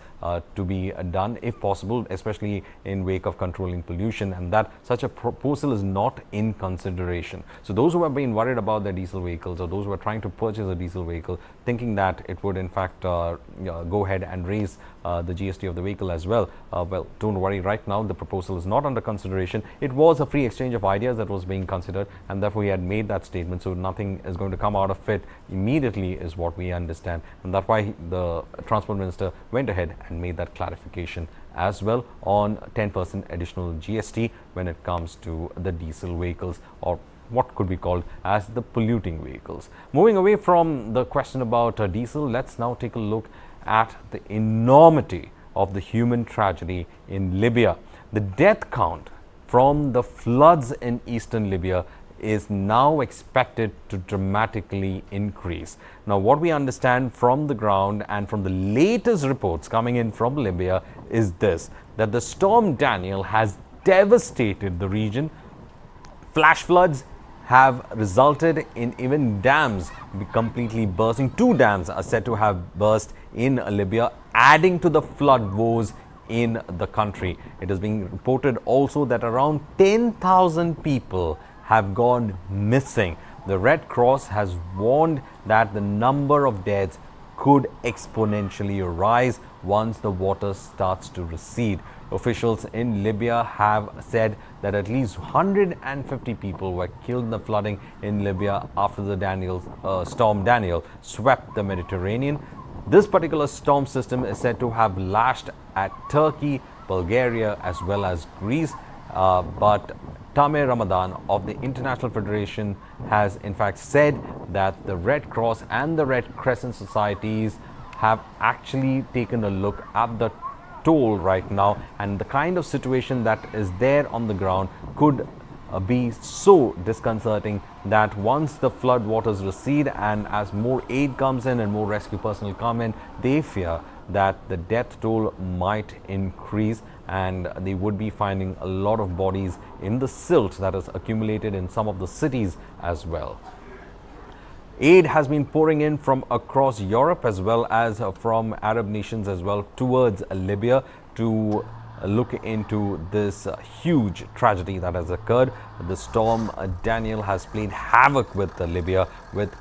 to be done if possible, especially in wake of controlling pollution, and that such a proposal is not in consideration. So those who have been worried about their diesel vehicles, or those who are trying to purchase a diesel vehicle thinking that it would in fact go ahead and raise the GST of the vehicle as well, well, don't worry, right now the proposal is not under consideration. It was a free exchange of ideas that was being considered, and therefore he had made that statement, so nothing is going to come out of it immediately is what we understand, and that's why the Transport Minister went ahead and made that clarification as well on 10% additional GST when it comes to the diesel vehicles, or what could be called as the polluting vehicles. Moving away from the question about diesel, let's now take a look at the enormity of the human tragedy in Libya. The death count from the floods in eastern Libya is now expected to dramatically increase. Now, what we understand from the ground and from the latest reports coming in from Libya is this, that the storm Daniel has devastated the region. Flash floods have resulted in even dams completely bursting. 2 dams are said to have burst in Libya, adding to the flood woes in the country. It is being reported also that around 10,000 people have gone missing. The Red Cross has warned that the number of deaths could exponentially rise once the water starts to recede. Officials in Libya have said that at least 150 people were killed in the flooding in Libya after the storm Daniel swept the Mediterranean. This particular storm system is said to have lashed at Turkey, Bulgaria as well as Greece, but Tamir Ramadan of the International Federation has in fact said that the Red Cross and the Red Crescent societies have actually taken a look at the toll right now, and the kind of situation that is there on the ground could be so disconcerting that once the flood waters recede and as more aid comes in and more rescue personnel come in, they fear that the death toll might increase and they would be finding a lot of bodies in the silt that is accumulated in some of the cities as well. Aid has been pouring in from across Europe as well as from Arab nations as well towards Libya to look into this huge tragedy that has occurred. The storm Daniel has played havoc with Libya, with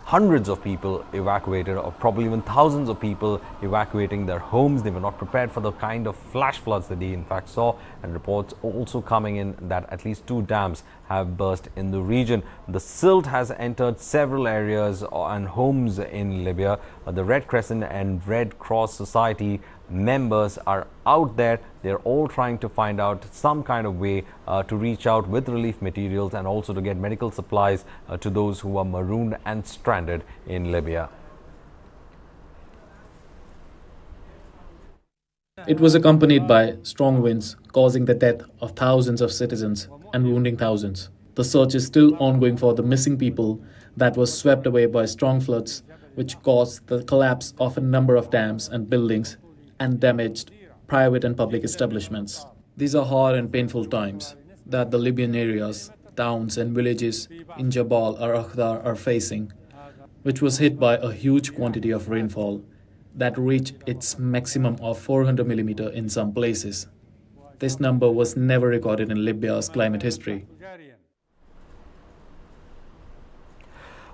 hundreds of people evacuated, or probably even thousands of people evacuating their homes. They were not prepared for the kind of flash floods that they in fact saw, and reports also coming in that at least 2 dams have burst in the region. The silt has entered several areas and homes in Libya. The Red Crescent and Red Cross Society members are out there. They're all trying to find out some kind of way to reach out with relief materials and also to get medical supplies to those who are marooned and stranded in Libya.
It was accompanied by strong winds, causing the death of thousands of citizens and wounding thousands. The search is still ongoing for the missing people that was swept away by strong floods, which caused the collapse of a number of dams and buildings and damaged private and public establishments. These are hard and painful times that the Libyan areas, towns and villages in Jabal or Akhdar are facing, which was hit by a huge quantity of rainfall that reached its maximum of 400 millimeter in some places. This number was never recorded in Libya's climate history.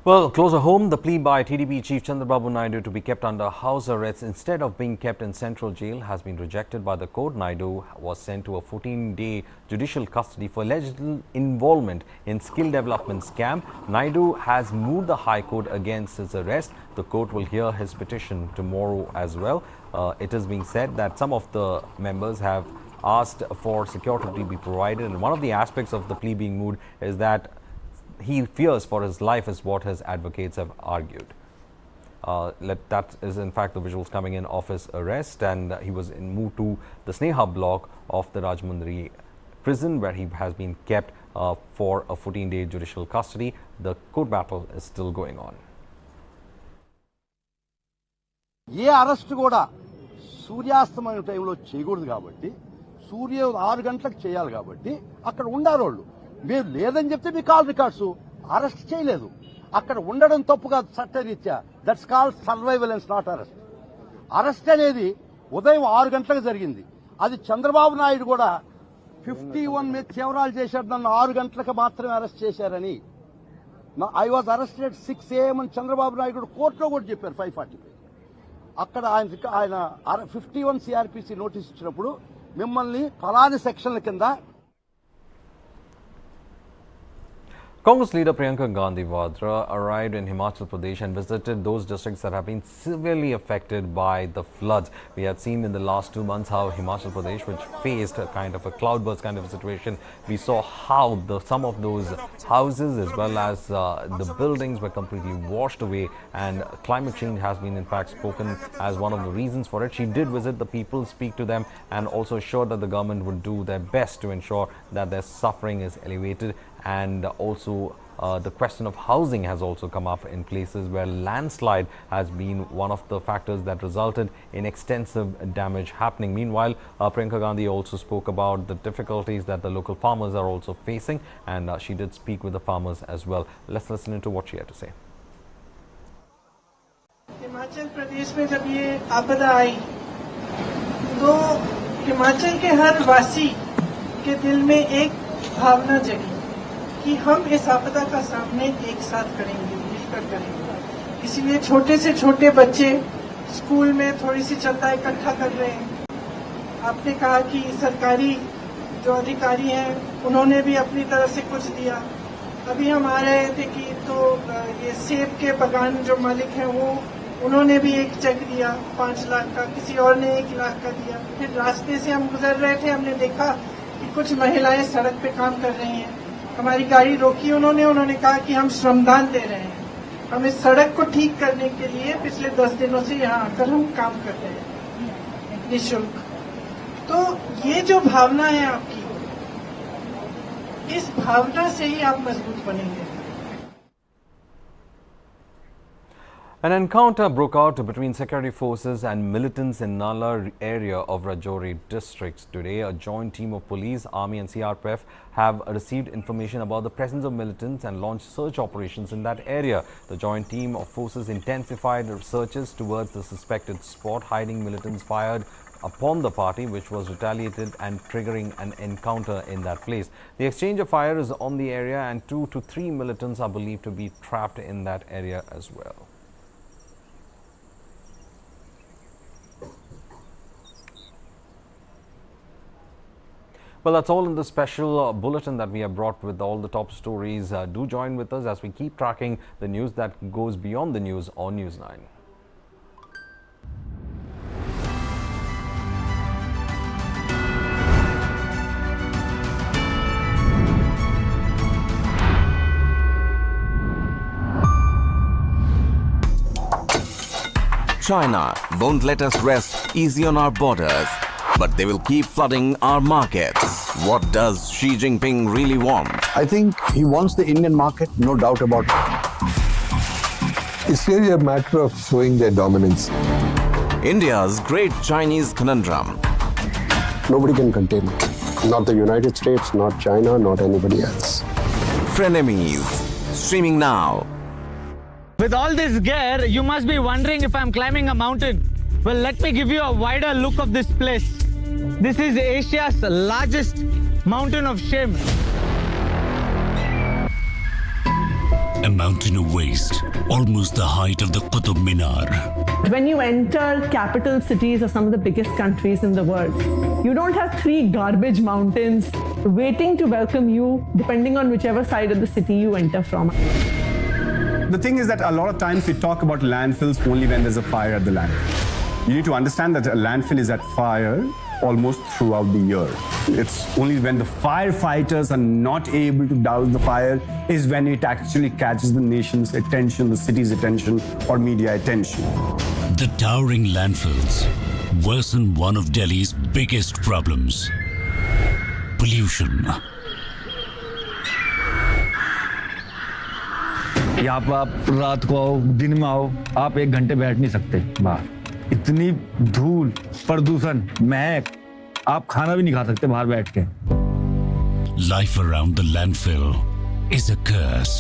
Well, closer home, the plea by TDP Chief Chandrababu Naidu to be kept under house arrest instead of being kept in central jail has been rejected by the court. Naidu was sent to a 14-day judicial custody for alleged involvement in skill development scam. Naidu has moved the High Court against his arrest. The court will hear his petition tomorrow as well. It is being said that some of the members have asked for security to be provided, and one of the aspects of the plea being moved is that he fears for his life, is what his advocates have argued. That is in fact the visuals coming in of his arrest, and he was moved to the Sneha block of the Rajmundry prison where he has been kept for a 14-day judicial custody. The court battle is still going on.
A arrest కూడా సూర్యాస్తమయం టైంలో చేయకూడదు కాబట్టి సూర్యోదయం 6 గంటలకు చేయాలి కాబట్టి అక్కడ ఉండాలి వాళ్ళు. మీరు లేదని చెప్తే మీ కాల్ రికార్డ్స్ అరెస్ట్ చేయలేదు. అక్కడ ఉండడం తప్పు కాదు చట్టరీత్యా. That's called surveillance, not arrest. Arrest అనేది ఉదయం 6 గంటలకు జరిగింది. అది చంద్రబాబు నాయుడు కూడా 51 మీద కెమెరాలు చేశాడు, నన్ను 6 గంటలకు మాత్రమే అరెస్ట్ చేశారని. ఐ వాజ్ అరెస్టెడ్ 6 AM అని చంద్రబాబు నాయుడు కోర్టులో కూడా చెప్పారు 5:40. అక్కడ ఆయన 51 CRPC నోటీస్ ఇచ్చినప్పుడు మిమ్మల్ని ఫలాని సెక్షన్ల కింద.
Congress leader Priyanka Gandhi arrived in Himachal Pradesh and visited those districts that have been severely affected by the floods. We had seen in the last 2 months how Himachal Pradesh, which faced a kind of a cloudburst kind of a situation, we saw how some of those houses as well as the buildings were completely washed away, and climate change has been in fact spoken as one of the reasons for it. She did visit the people, speak to them, and also assured that the government would do their best to ensure that their suffering is alleviated. And also the question of housing has also come up in places where landslide has been one of the factors that resulted in extensive damage happening. Meanwhile, Priyanka Gandhi also spoke about the difficulties that the local farmers are also facing, and she did speak with the farmers as well. Let's listen into what she had to say.
Himachal Pradesh में जब ये आपदा आई तो हिमाचल के हर वासी के दिल में एक भावना जगी कि हम इस आपदा का सामने एक साथ करेंगे, मिलकर करेंगे। इसीलिए छोटे से छोटे बच्चे स्कूल में थोड़ी सी चंदा इकट्ठा कर रहे हैं। आपने कहा कि सरकारी जो अधिकारी हैं उन्होंने भी अपनी तरफ से कुछ दिया। अभी हम आ रहे थे कि तो ये सेब के बागान जो मालिक हैं वो उन्होंने भी एक चेक दिया 5 लाख का, किसी और ने 1 लाख का दिया। फिर रास्ते से हम गुजर रहे थे, हमने देखा कि कुछ महिलाएं सड़क पे काम कर रही हैं। हमारी गाड़ी रोकी उन्होंने कहा कि हम श्रमदान दे रहे हैं, हम इस सड़क को ठीक करने के लिए पिछले 10 दिनों से यहाँ आकर हम काम कर रहे हैं निःशुल्क। तो ये जो भावना है आपकी, इस भावना से ही आप मजबूत बनेंगे।
An encounter broke out between security forces and militants in Nala area of Rajouri district. Today, a joint team of police, army and CRPF have received information about the presence of militants and launched search operations in that area. The joint team of forces intensified searches towards the suspected spot. Hiding militants fired upon the party, which was retaliated and triggering an encounter in that place. The exchange of fire is on the area and 2 to 3 militants are believed to be trapped in that area as well. Well, that's all in the special bulletin that we have brought with all the top stories. Do join with us as we keep tracking the news that goes beyond the news on News9.
China won't let us rest easy on our borders, but they will keep flooding our markets. What does Xi Jinping really want?
I think he wants the Indian market, no doubt about it. It's really a matter of showing their dominance.
India's great Chinese conundrum.
Nobody can contain it. Not the United States, not China, not anybody else.
Frenemies. Streaming now.
With all this gear, you must be wondering if I'm climbing a mountain. Well, let me give you a wider look of this place. This is Asia's largest mountain of shame.
A mountain of waste, almost the height of the Qutub Minar.
When you enter capital cities of some of the biggest countries in the world, you don't have 3 garbage mountains waiting to welcome you depending on whichever side of the city you enter from.
The thing is that a lot of times we talk about landfills only when there's a fire at the landfill. You need to understand that a landfill is at fire almost throughout the year. It's only when the firefighters are not able to douse the fire is when it actually catches the nation's attention, the city's attention, or media attention.
The towering landfills worsen one of Delhi's biggest problems: pollution.
यहाँ पर आप रात को आओ, दिन में आओ, आप 1 घंटे बैठ नहीं सकते बाहर। इतनी धूल, प्रदूषण, महक, आप खाना भी नहीं खा सकते बाहर बैठ के।
Life around the landfill is a curse.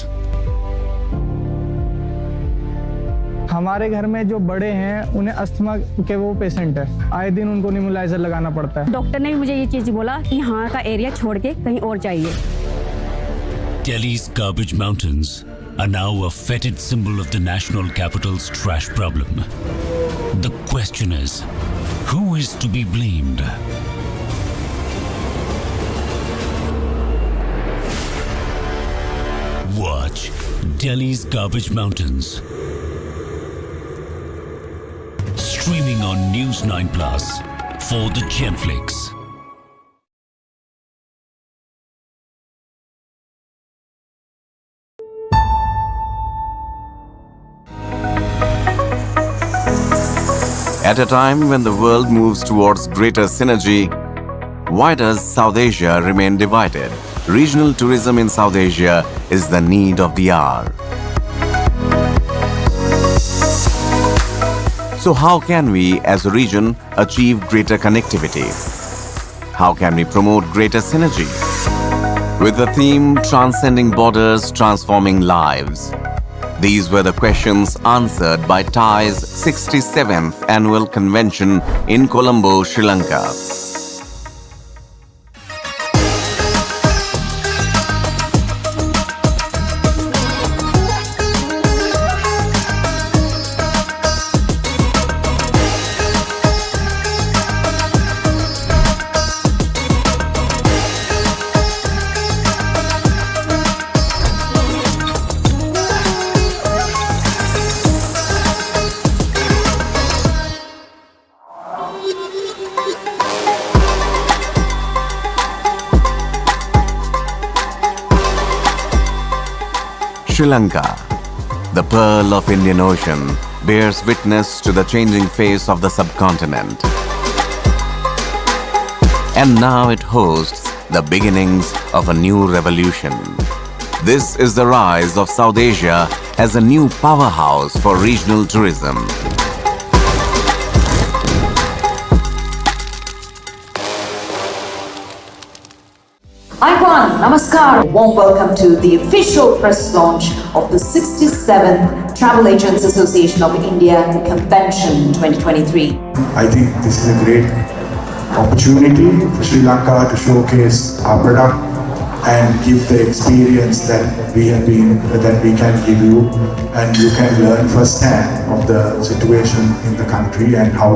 हमारे घर में जो बड़े हैं उन्हें अस्थमा के वो पेशेंट है, आए दिन उनको नेबुलाइजर लगाना पड़ता है।
डॉक्टर ने भी मुझे ये चीज बोला कि यहाँ का एरिया छोड़ के कहीं और चाहिए।
Delhi's garbage mountains are now a fetid symbol of the national capital's trash problem. The question is, who is to be blamed? Watch Delhi's Garbage Mountains. Streaming on News9 Plus for the Genflix.
At a time when the world moves towards greater synergy, why does South Asia remain divided? Regional tourism in South Asia is the need of the hour. So how can we as a region achieve greater connectivity? How can we promote greater synergy? With the theme Transcending Borders, Transforming Lives. These were the questions answered by TIE's 67th Annual Convention in Colombo, Sri Lanka. Sri Lanka, the pearl of Indian Ocean, bears witness to the changing face of the subcontinent. And now it hosts the beginnings of a new revolution. This is the rise of South Asia as a new powerhouse for regional tourism.
Aiwan, Namaskar. Warm welcome to the official press launch of the 67th Travel Agents Association of India Convention 2023.
I think this is a great opportunity for Sri Lanka to showcase our product and give the experience that we can give you, and you can learn firsthand of the situation in the country and how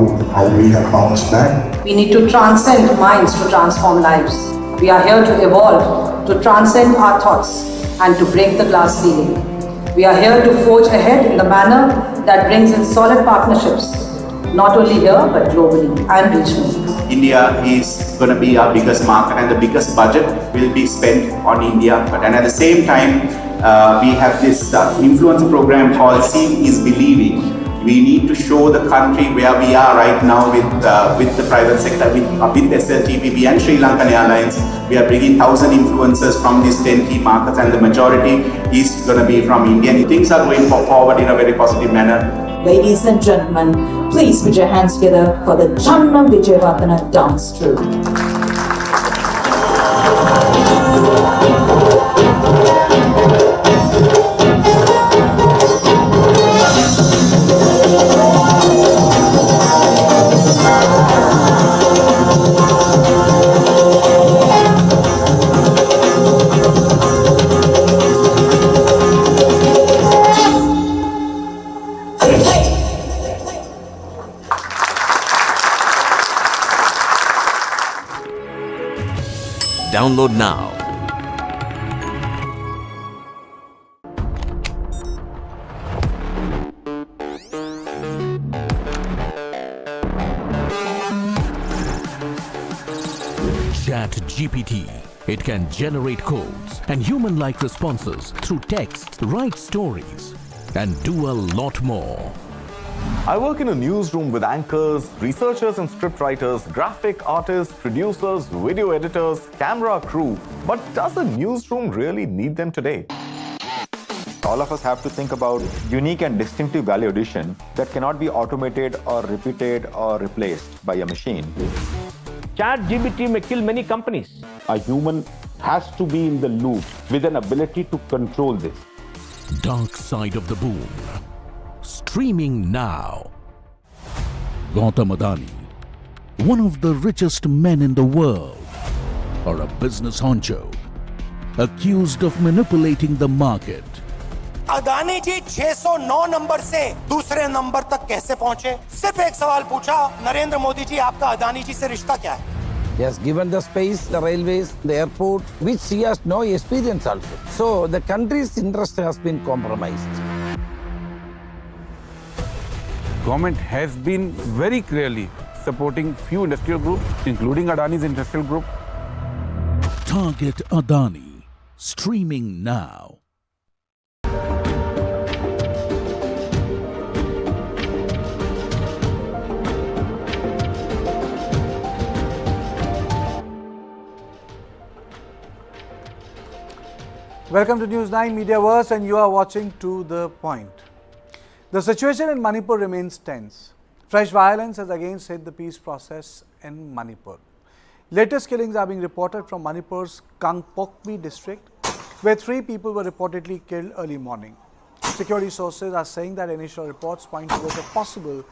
we have bounced back.
We need to transcend minds to transform lives. We are here to evolve, to transcend our thoughts and to break the glass ceiling. We are here to forge ahead in the manner that brings in solid partnerships, not only here but globally and regionally.
India is going to be our biggest market and the biggest budget will be spent on India. And at the same time, we have this influencer program called Seeing is Believing. We need to show the country where we are right now with the private sector, with SLTPB and Sri Lankan Airlines. We are bringing 1,000 influencers from these 10 key markets, and the majority is going to be from India. And things are going forward in a very positive manner.
Ladies and gentlemen, please put your hands together for the Janna Vijayavardhana dance troupe.
Download now.
ChatGPT. It can generate codes and human-like responses through text, write stories, and do a lot more.
I work in a newsroom with anchors, researchers and scriptwriters, graphic artists, producers, video editors, camera crew. But does a newsroom really need them today?
All of us have to think about unique and distinctive value addition that cannot be automated or repeated or replaced by a machine.
ChatGPT may kill many companies.
A human has to be in the loop with an ability to control this.
Dark Side of the Boom. Streaming now. Gautam Adani, one of the richest men in the world, or a business honcho, accused of manipulating the market.
Adani ji 609 number से दूसरे number तक कैसे पहुंचे? सिर्फ एक सवाल पूछा, नरेंद्र मोदी जी आपका अदानी जी से रिश्ता क्या है?
He has given the space, the railways, the airport, which he has no experience also. So the country's interest has been compromised.
Government has been very clearly supporting few industrial groups, including Adani's industrial group.
Target Adani. Streaming now.
Welcome to News9 Mediaverse, and you are watching To The Point. The situation in Manipur remains tense. Fresh violence has again hit the peace process in Manipur. Latest killings are being reported from Manipur's Kangpokpi district, where 3 people were reportedly killed early morning. Security sources are saying that initial reports point towards a possible